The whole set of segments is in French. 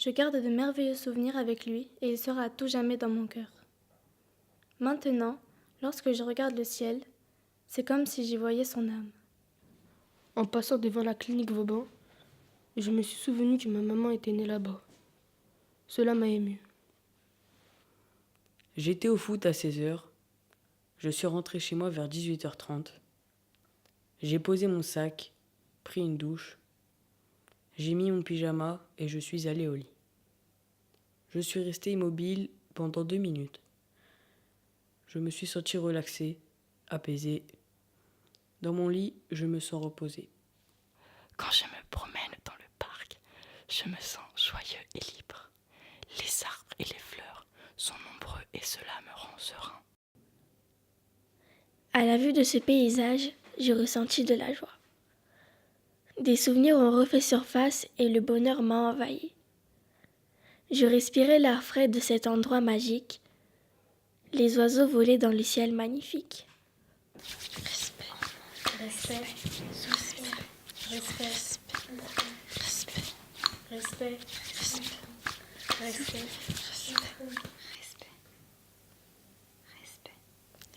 Je garde de merveilleux souvenirs avec lui et il sera à tout jamais dans mon cœur. Maintenant, lorsque je regarde le ciel, c'est comme si j'y voyais son âme. En passant devant la clinique Vauban, je me suis souvenu que ma maman était née là-bas. Cela m'a ému. J'étais au foot à 16h. Je suis rentré chez moi vers 18h30. J'ai posé mon sac, pris une douche. J'ai mis mon pyjama et je suis allé au lit. Je suis resté immobile pendant 2 minutes. Je me suis senti relaxé, apaisé. Dans mon lit, je me sens reposé. Quand je me promène dans le parc, je me sens joyeux et libre. Les arbres et les fleurs sont nombreux et cela me rend serein. À la vue de ce paysage, j'ai ressenti de la joie. Des souvenirs ont refait surface et le bonheur m'a envahi. Je respirais l'air frais de cet endroit magique. Les oiseaux volaient dans le ciel magnifique. Respect, respect, respect, respect, respect, respect,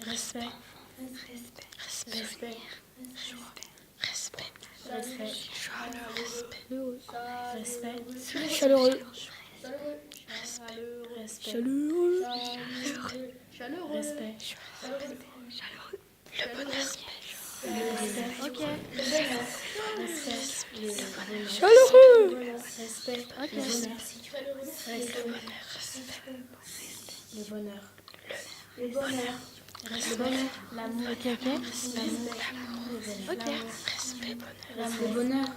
respect, respect, respect, Chaleureux. chaleureux, respect, Le bonheur. ok, respect, Chaleureux. respect, le bonheur, le bonheur, le bonheur, l'amour, ok, ok, le bonheur,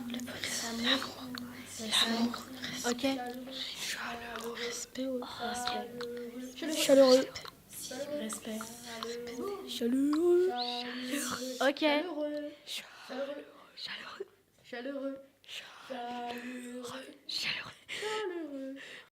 l'amour, ok, Chaleureux. respect, Chaleureux. ok, Chaleureux.